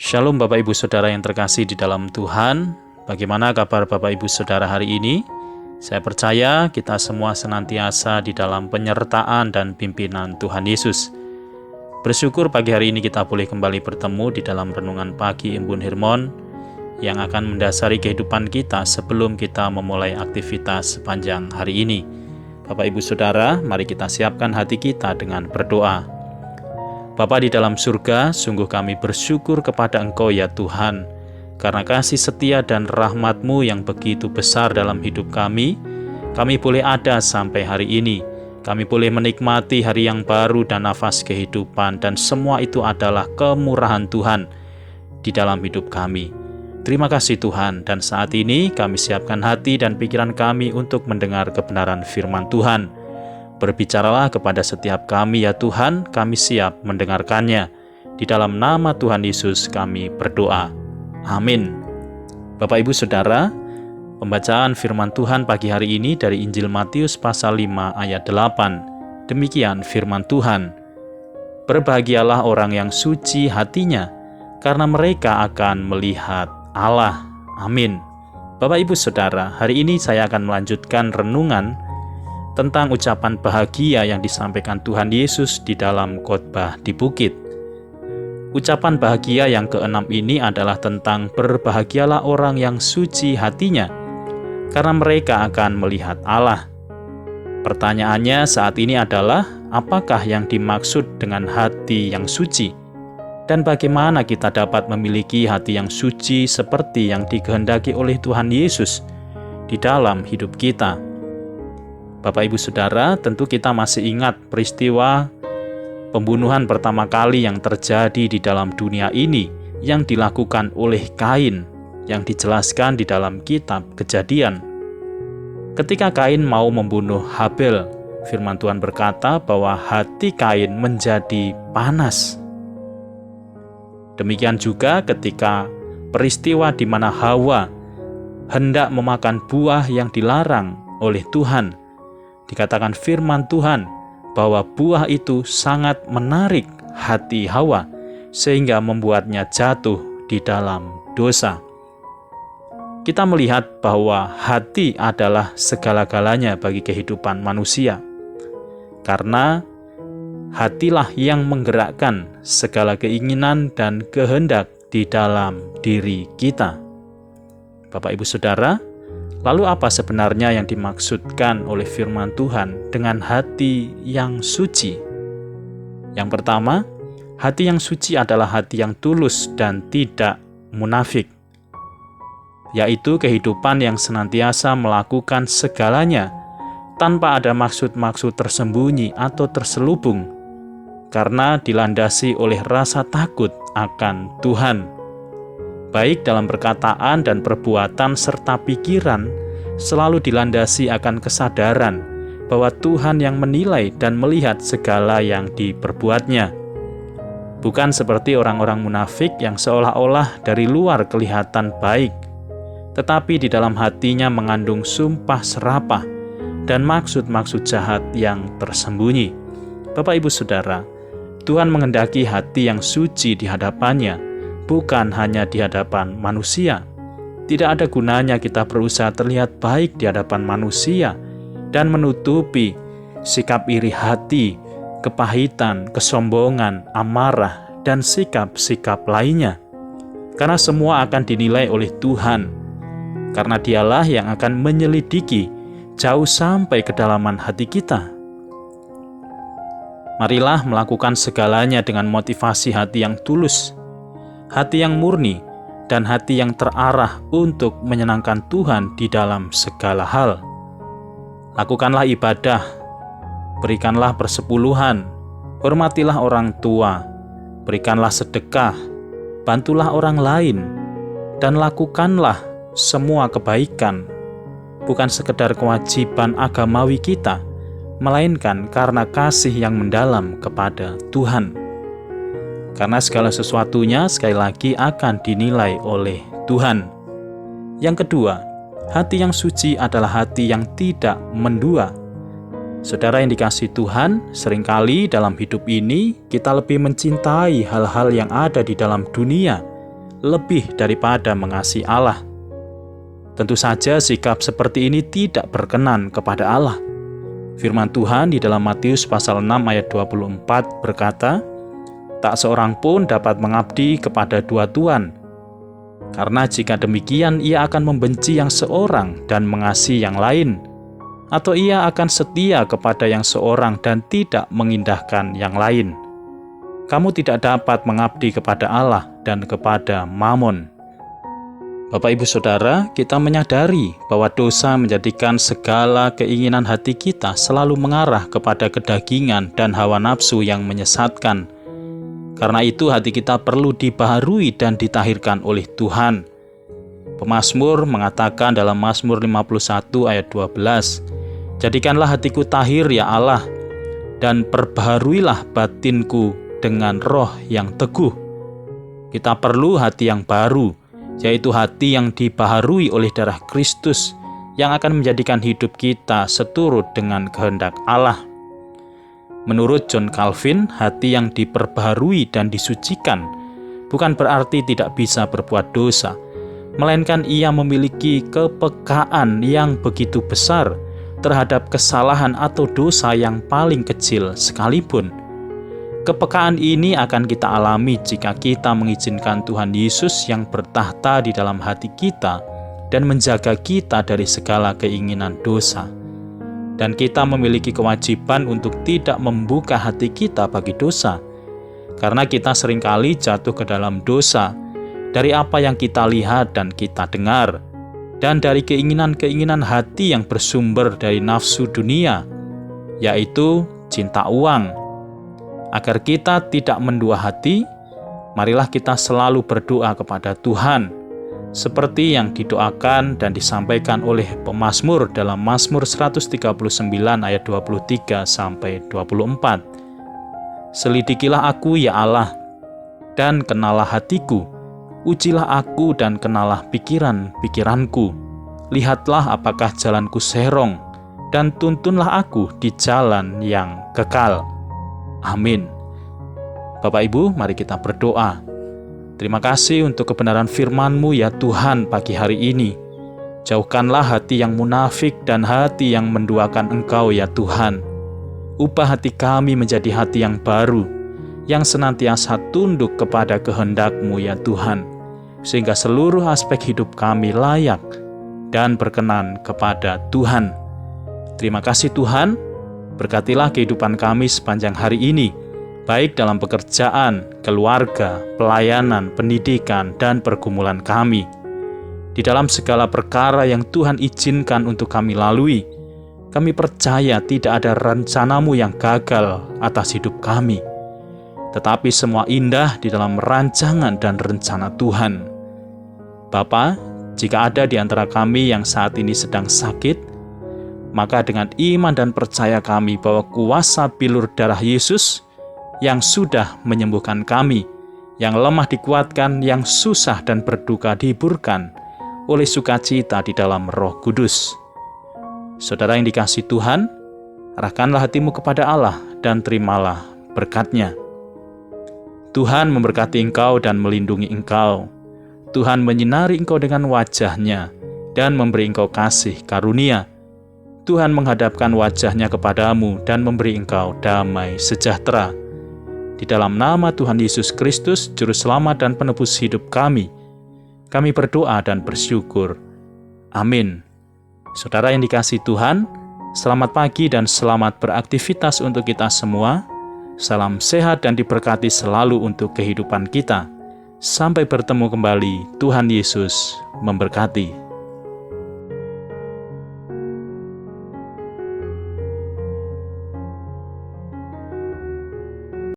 Shalom Bapak Ibu Saudara yang terkasih di dalam Tuhan. Bagaimana kabar Bapak Ibu Saudara hari ini? Saya percaya kita semua senantiasa di dalam penyertaan dan pimpinan Tuhan Yesus. Bersyukur pagi hari ini kita boleh kembali bertemu di dalam renungan pagi Embun Hermon yang akan mendasari kehidupan kita sebelum kita memulai aktivitas sepanjang hari ini. Bapak Ibu Saudara, mari kita siapkan hati kita dengan berdoa. Bapa di dalam surga, sungguh kami bersyukur kepada Engkau ya Tuhan, karena kasih setia dan rahmat-Mu yang begitu besar dalam hidup kami boleh ada sampai hari ini. Kami boleh menikmati hari yang baru dan nafas kehidupan, dan semua itu adalah kemurahan Tuhan di dalam hidup kami. Terima kasih Tuhan, dan saat ini kami siapkan hati dan pikiran kami untuk mendengar kebenaran firman Tuhan. Berbicaralah kepada setiap kami ya Tuhan, kami siap mendengarkannya. Di dalam nama Tuhan Yesus kami berdoa. Amin. Bapak Ibu Saudara, pembacaan firman Tuhan pagi hari ini dari Injil Matius pasal 5 ayat 8. Demikian firman Tuhan. Berbahagialah orang yang suci hatinya, karena mereka akan melihat Allah. Amin. Bapak Ibu Saudara, hari ini saya akan melanjutkan renungan tentang ucapan bahagia yang disampaikan Tuhan Yesus di dalam khotbah di bukit. Ucapan bahagia yang keenam ini adalah tentang berbahagialah orang yang suci hatinya, karena mereka akan melihat Allah. Pertanyaannya saat ini adalah, apakah yang dimaksud dengan hati yang suci? Dan bagaimana kita dapat memiliki hati yang suci seperti yang dikehendaki oleh Tuhan Yesus di dalam hidup kita? Bapak Ibu Saudara, tentu kita masih ingat peristiwa pembunuhan pertama kali yang terjadi di dalam dunia ini yang dilakukan oleh Kain, yang dijelaskan di dalam kitab Kejadian. Ketika Kain mau membunuh Habel, firman Tuhan berkata bahwa hati Kain menjadi panas. Demikian juga ketika peristiwa di mana Hawa hendak memakan buah yang dilarang oleh Tuhan. Dikatakan firman Tuhan bahwa buah itu sangat menarik hati Hawa sehingga membuatnya jatuh di dalam dosa. Kita melihat bahwa hati adalah segala-galanya bagi kehidupan manusia. Karena hatilah yang menggerakkan segala keinginan dan kehendak di dalam diri kita. Bapak Ibu Saudara, lalu apa sebenarnya yang dimaksudkan oleh firman Tuhan dengan hati yang suci? Yang pertama, hati yang suci adalah hati yang tulus dan tidak munafik, yaitu kehidupan yang senantiasa melakukan segalanya tanpa ada maksud-maksud tersembunyi atau terselubung, karena dilandasi oleh rasa takut akan Tuhan. Baik dalam perkataan dan perbuatan serta pikiran, selalu dilandasi akan kesadaran bahwa Tuhan yang menilai dan melihat segala yang diperbuatnya. Bukan seperti orang-orang munafik yang seolah-olah dari luar kelihatan baik, tetapi di dalam hatinya mengandung sumpah serapah dan maksud-maksud jahat yang tersembunyi. Bapak Ibu Saudara, Tuhan menghendaki hati yang suci di hadapannya, bukan hanya di hadapan manusia. Tidak ada gunanya kita berusaha terlihat baik di hadapan manusia dan menutupi sikap iri hati, kepahitan, kesombongan, amarah, dan sikap-sikap lainnya. Karena semua akan dinilai oleh Tuhan, karena Dialah yang akan menyelidiki jauh sampai kedalaman hati kita. Marilah melakukan segalanya dengan motivasi hati yang tulus, hati yang murni, dan hati yang terarah untuk menyenangkan Tuhan di dalam segala hal. Lakukanlah ibadah, berikanlah persepuluhan, hormatilah orang tua, berikanlah sedekah, bantulah orang lain, dan lakukanlah semua kebaikan, bukan sekedar kewajiban agamawi kita, melainkan karena kasih yang mendalam kepada Tuhan. Karena segala sesuatunya sekali lagi akan dinilai oleh Tuhan. Yang kedua, hati yang suci adalah hati yang tidak mendua. Saudara yang dikasihi Tuhan, seringkali dalam hidup ini kita lebih mencintai hal-hal yang ada di dalam dunia lebih daripada mengasihi Allah. Tentu saja sikap seperti ini tidak berkenan kepada Allah. Firman Tuhan di dalam Matius pasal 6 ayat 24 berkata, "Tak seorang pun dapat mengabdi kepada dua tuan, karena jika demikian ia akan membenci yang seorang dan mengasihi yang lain, atau ia akan setia kepada yang seorang dan tidak mengindahkan yang lain. Kamu tidak dapat mengabdi kepada Allah dan kepada Mamon." Bapak Ibu Saudara, kita menyadari bahwa dosa menjadikan segala keinginan hati kita selalu mengarah kepada kedagingan dan hawa nafsu yang menyesatkan. Karena itu hati kita perlu dibaharui dan ditahirkan oleh Tuhan. Pemazmur mengatakan dalam Mazmur 51 ayat 12, "Jadikanlah hatiku tahir ya Allah, dan perbaharuilah batinku dengan roh yang teguh." Kita perlu hati yang baru, yaitu hati yang dibaharui oleh darah Kristus yang akan menjadikan hidup kita seturut dengan kehendak Allah. Menurut John Calvin, hati yang diperbaharui dan disucikan bukan berarti tidak bisa berbuat dosa, melainkan ia memiliki kepekaan yang begitu besar terhadap kesalahan atau dosa yang paling kecil sekalipun. Kepekaan ini akan kita alami jika kita mengizinkan Tuhan Yesus yang bertahta di dalam hati kita dan menjaga kita dari segala keinginan dosa. Dan kita memiliki kewajiban untuk tidak membuka hati kita bagi dosa, karena kita seringkali jatuh ke dalam dosa dari apa yang kita lihat dan kita dengar, dan dari keinginan-keinginan hati yang bersumber dari nafsu dunia, yaitu cinta uang. Agar kita tidak mendua hati, marilah kita selalu berdoa kepada Tuhan, seperti yang didoakan dan disampaikan oleh pemazmur dalam Mazmur 139 ayat 23-24. "Selidikilah aku ya Allah, dan kenalah hatiku. Ujilah aku dan kenalah pikiran-pikiranku. Lihatlah apakah jalanku serong, dan tuntunlah aku di jalan yang kekal." Amin. Bapak Ibu, mari kita berdoa. Terima kasih untuk kebenaran firman-Mu ya Tuhan pagi hari ini. Jauhkanlah hati yang munafik dan hati yang menduakan Engkau ya Tuhan. Ubah hati kami menjadi hati yang baru, yang senantiasa tunduk kepada kehendak-Mu ya Tuhan, sehingga seluruh aspek hidup kami layak dan berkenan kepada Tuhan. Terima kasih Tuhan. Berkatilah kehidupan kami sepanjang hari ini, baik dalam pekerjaan, keluarga, pelayanan, pendidikan, dan pergumulan kami. Di dalam segala perkara yang Tuhan izinkan untuk kami lalui, kami percaya tidak ada rencana-Mu yang gagal atas hidup kami, tetapi semua indah di dalam rancangan dan rencana Tuhan. Bapa, jika ada di antara kami yang saat ini sedang sakit, maka dengan iman dan percaya kami bahwa kuasa bilur darah Yesus yang sudah menyembuhkan kami, yang lemah dikuatkan, yang susah dan berduka dihiburkan oleh sukacita di dalam Roh Kudus. Saudara yang dikasihi Tuhan, arahkanlah hatimu kepada Allah dan terimalah berkat-Nya. Tuhan memberkati engkau dan melindungi engkau. Tuhan menyinari engkau dengan wajah-Nya dan memberi engkau kasih karunia. Tuhan menghadapkan wajah-Nya kepadamu dan memberi engkau damai sejahtera. Di dalam nama Tuhan Yesus Kristus, Juru Selamat dan Penebus hidup kami berdoa dan bersyukur. Amin. Saudara yang dikasihi Tuhan, selamat pagi dan selamat beraktivitas untuk kita semua. Salam sehat dan diberkati selalu untuk kehidupan kita. Sampai bertemu kembali, Tuhan Yesus memberkati.